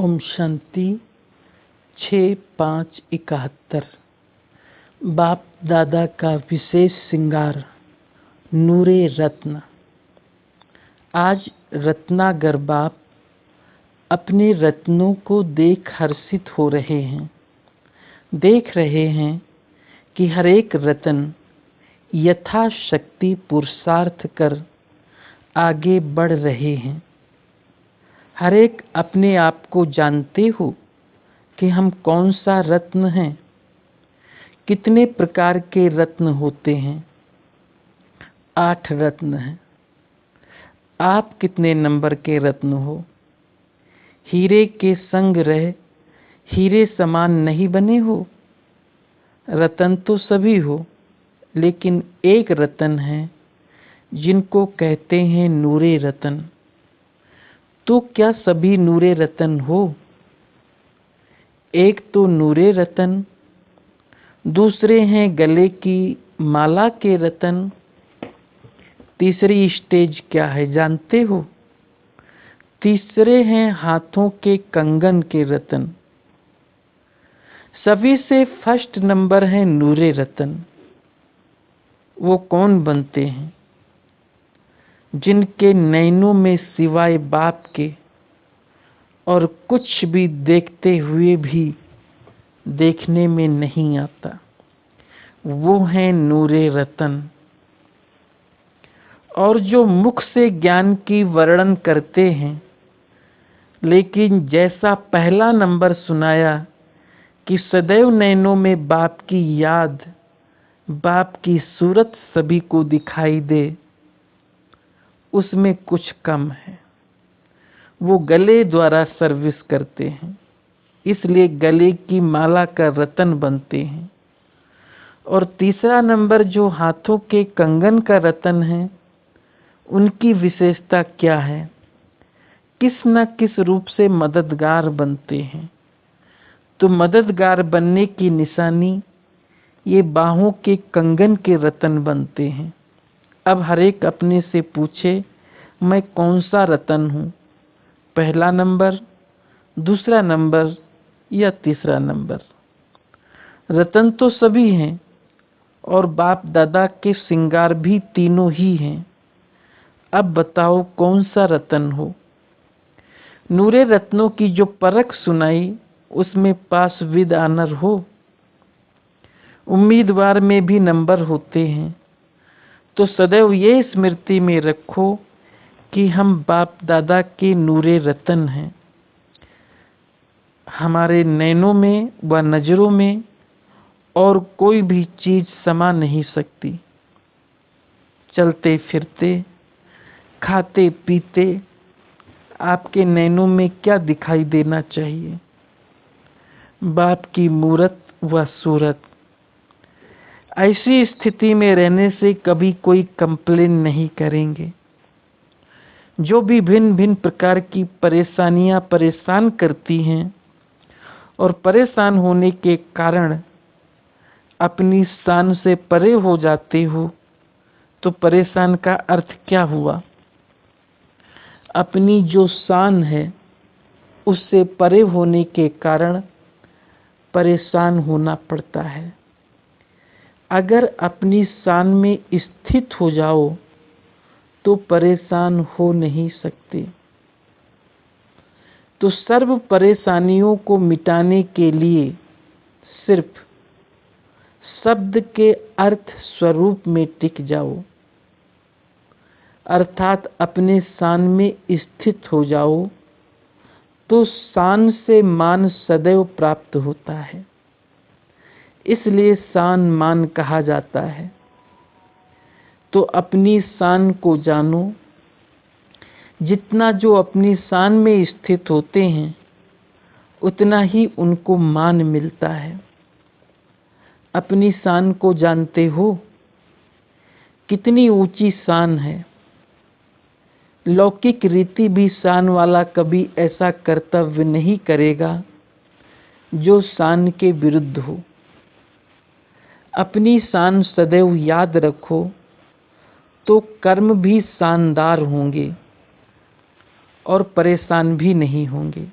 ओम शांति 6/5/71। बाप दादा का विशेष श्रृंगार नूरे रत्न। आज रत्नागर बाप अपने रत्नों को देख हर्षित हो रहे हैं। देख रहे हैं कि हर एक रत्न यथाशक्ति पुरुषार्थ कर आगे बढ़ रहे हैं। हर एक अपने आप को जानते हो कि हम कौन सा रत्न हैं। कितने प्रकार के रत्न होते हैं? 8 रत्न हैं। आप कितने नंबर के रत्न हो? हीरे के संग रह हीरे समान नहीं बने हो। रत्न तो सभी हो, लेकिन एक रत्न है जिनको कहते हैं नूरे रत्न। तो क्या सभी नूरे रत्न हो? एक तो नूरे रत्न, दूसरे हैं गले की माला के रत्न। तीसरी स्टेज क्या है जानते हो? तीसरे हैं हाथों के कंगन के रत्न। सभी से फर्स्ट नंबर है नूरे रत्न। वो कौन बनते हैं? जिनके नैनों में सिवाय बाप के और कुछ भी देखते हुए भी देखने में नहीं आता। वो हैं नूरे रत्न। और जो मुख से ज्ञान की वर्णन करते हैं, लेकिन जैसा पहला नंबर सुनाया कि सदैव नैनों में बाप की याद, बाप की सूरत सभी को दिखाई दे, उसमें कुछ कम है। वो गले द्वारा सर्विस करते हैं, इसलिए गले की माला का रत्न बनते हैं। और तीसरा नंबर जो हाथों के कंगन का रत्न है, उनकी विशेषता क्या है? किस न किस रूप से मददगार बनते हैं। तो मददगार बनने की निशानी ये बाहों के कंगन के रत्न बनते हैं। अब हर एक अपने से पूछे, मैं कौन सा रत्न हूँ? पहला नंबर, दूसरा नंबर या तीसरा नंबर? रत्न तो सभी हैं और बाप दादा के श्रृंगार भी तीनों ही हैं। अब बताओ कौन सा रत्न हो? नूरे रत्नों की जो परख सुनाई, उसमें पास विद ऑनर हो। उम्मीदवार में भी नंबर होते हैं। तो सदैव ये स्मृति में रखो कि हम बाप दादा के नूरे रत्न हैं। हमारे नैनों में व नजरों में और कोई भी चीज समा नहीं सकती। चलते फिरते, खाते पीते, आपके नैनों में क्या दिखाई देना चाहिए? बाप की मूरत व सूरत। ऐसी स्थिति में रहने से कभी कोई कंप्लेन नहीं करेंगे। जो भी भिन्न भिन्न प्रकार की परेशानियां परेशान करती हैं और परेशान होने के कारण अपनी शान से परे हो जाते हो, तो परेशान का अर्थ क्या हुआ? अपनी जो शान है उससे परे होने के कारण परेशान होना पड़ता है। अगर अपनी शान में स्थित हो जाओ तो परेशान हो नहीं सकते। तो सर्व परेशानियों को मिटाने के लिए सिर्फ शब्द के अर्थ स्वरूप में टिक जाओ, अर्थात अपने शान में स्थित हो जाओ, तो शान से मान सदैव प्राप्त होता है। इसलिए शान मान कहा जाता है। तो अपनी शान को जानो। जितना जो अपनी शान में स्थित होते हैं, उतना ही उनको मान मिलता है। अपनी शान को जानते हो? कितनी ऊंची शान है। लौकिक रीति भी शान वाला कभी ऐसा कर्तव्य नहीं करेगा जो शान के विरुद्ध हो। अपनी शान सदैव याद रखो, तो कर्म भी शानदार होंगे और परेशान भी नहीं होंगे।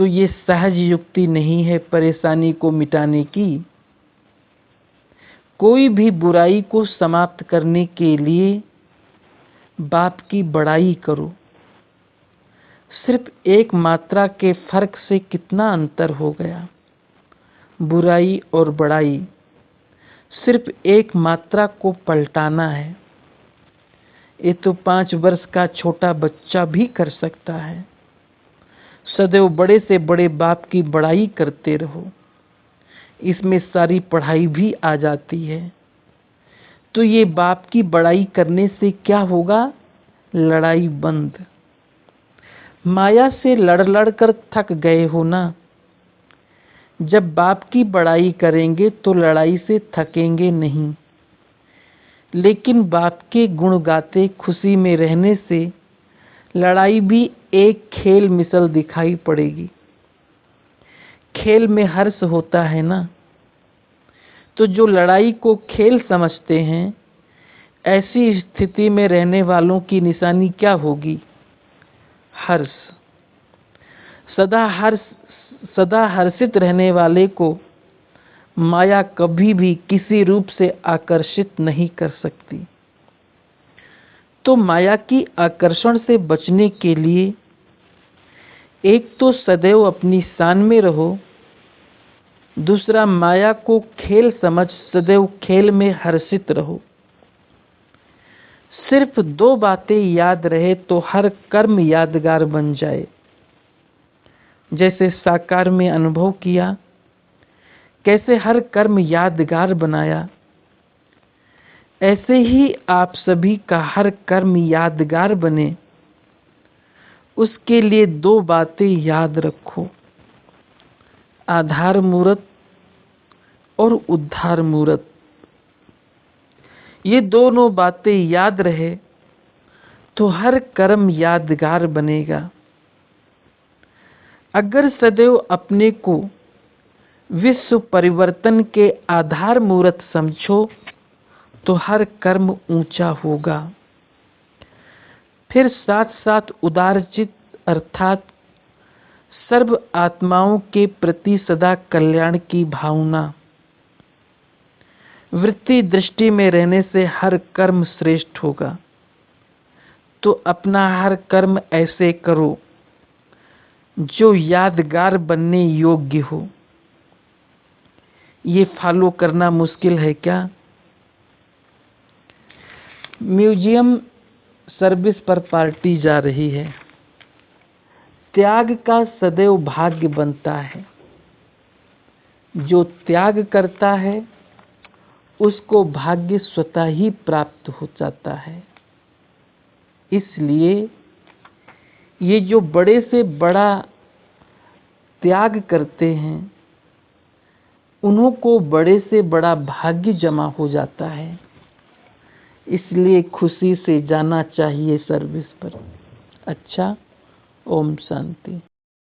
तो ये सहज युक्ति नहीं है परेशानी को मिटाने की। कोई भी बुराई को समाप्त करने के लिए बाप की बड़ाई करो। सिर्फ एक मात्रा के फर्क से कितना अंतर हो गया। बुराई और बड़ाई, सिर्फ एक मात्रा को पलटाना है। ये तो 5 वर्ष का छोटा बच्चा भी कर सकता है। सदैव बड़े से बड़े बाप की बड़ाई करते रहो, इसमें सारी पढ़ाई भी आ जाती है। तो ये बाप की बड़ाई करने से क्या होगा? लड़ाई बंद। माया से लड़ लड़ कर थक गए हो ना। जब बाप की बड़ाई करेंगे तो लड़ाई से थकेंगे नहीं। लेकिन बाप के गुण गाते खुशी में रहने से लड़ाई भी एक खेल मिसल दिखाई पड़ेगी। खेल में हर्ष होता है ना। तो जो लड़ाई को खेल समझते हैं, ऐसी स्थिति में रहने वालों की निशानी क्या होगी? हर्ष। सदा हर्षित रहने वाले को माया कभी भी किसी रूप से आकर्षित नहीं कर सकती। तो माया की आकर्षण से बचने के लिए एक तो सदैव अपनी शान में रहो, दूसरा माया को खेल समझ सदैव खेल में हर्षित रहो। सिर्फ 2 बातें याद रहे तो हर कर्म यादगार बन जाए। जैसे साकार में अनुभव किया, कैसे हर कर्म यादगार बनाया, ऐसे ही आप सभी का हर कर्म यादगार बने, उसके लिए 2 बातें याद रखो, आधार मूर्त और उद्धार मूर्त। ये दोनों बातें याद रहे तो हर कर्म यादगार बनेगा। अगर सदैव अपने को विश्व परिवर्तन के आधार मूर्त समझो तो हर कर्म ऊंचा होगा। फिर साथ साथ उदारचित अर्थात सर्व आत्माओं के प्रति सदा कल्याण की भावना, वृत्ति दृष्टि में रहने से हर कर्म श्रेष्ठ होगा। तो अपना हर कर्म ऐसे करो जो यादगार बनने योग्य हो। ये फॉलो करना मुश्किल है क्या? म्यूजियम सर्विस पर पार्टी जा रही है। त्याग का सदैव भाग्य बनता है। जो त्याग करता है उसको भाग्य स्वतः ही प्राप्त हो जाता है। इसलिए ये जो बड़े से बड़ा त्याग करते हैं, उन्हों को बड़े से बड़ा भाग्य जमा हो जाता है। इसलिए खुशी से जाना चाहिए सर्विस पर। अच्छा, ओम शांति।